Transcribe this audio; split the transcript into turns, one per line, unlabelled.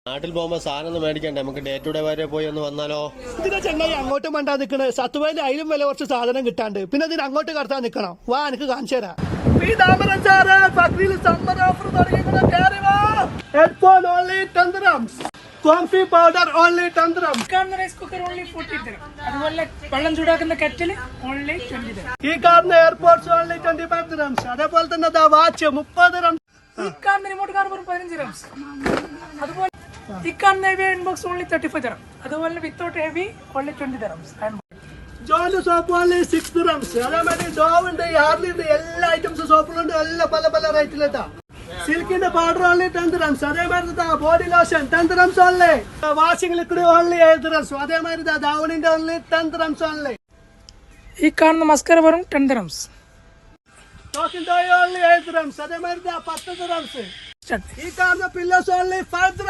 നാട്ടിൽ പോകുമ്പോ സാധനം ഒന്നും മേടിക്കണ്ടേ, നമുക്ക് ഡേ ടു ഡേ വരെ പോയി ഒന്ന് വന്നാലോ?
ഇതിനെ ചെങ്ങായി അങ്ങോട്ട് മണ്ടാ നിക്കണേ, സത്തുവയില് അതിലും വില കുറച്ച് സാധനം കിട്ടാണ്ട്, പിന്നെ ഇതിന് അങ്ങോട്ട് കടത്താൻ നിക്കണം. വാ എനിക്ക് കാണിച്ചു തരാം. Headphone only 10 dirhams, coffee powder only 10 dirhams,
rice cooker only 40 dirham. അതുപോലെ വെള്ളം ചൂടാക്കുന്ന കെറ്റിൽ ഓൺലി 20 dirham.
ഈ കാണുന്ന എയർപോർട്സ് ഓൺലി 25 dirhams. അതേപോലെ തന്നെ വാച്ച് 30 dirhams.
ഈ കാണുന്ന റിമോട്ട് കാർ വെറും 15 dirhams. അതുപോലെ ഈ കാണുന്ന heavy iron box only 35 dirham. അതുപോലെ വിത്തൗട്ട് ഹെവി ഓൺലി 20 dirhams.
ജോന്റെ സോപ്പ് ഓൺലി 6 dirhams. അതേമാതിരി ഡോവ് ഉണ്ട്, യാർലി ഉണ്ട്, എല്ലാ ഐറ്റംസ് സോപ്പുകളുണ്ട്, എല്ലാം പല പല റേറ്റിലെത്താം. സിൽക്കിന്റെ പൗഡർ ഓൺലി 10 dirhams. അതേമാതിരി body lotion 10 dirhams only. Washing liquid only 8 dirhams. അതേമാതിരി ദാവണിന്റെ ഓൺലി 10 dirhams ഓൺലി.
ഈ കാണുന്ന മസ്കര വെറും 10 dirhams.
Talking toy only 8 dirhams. അതേമാതിരി 10 dirhams. ഈ കാണുന്ന പില്ലോസ് ഓൺലി 5 dirhams.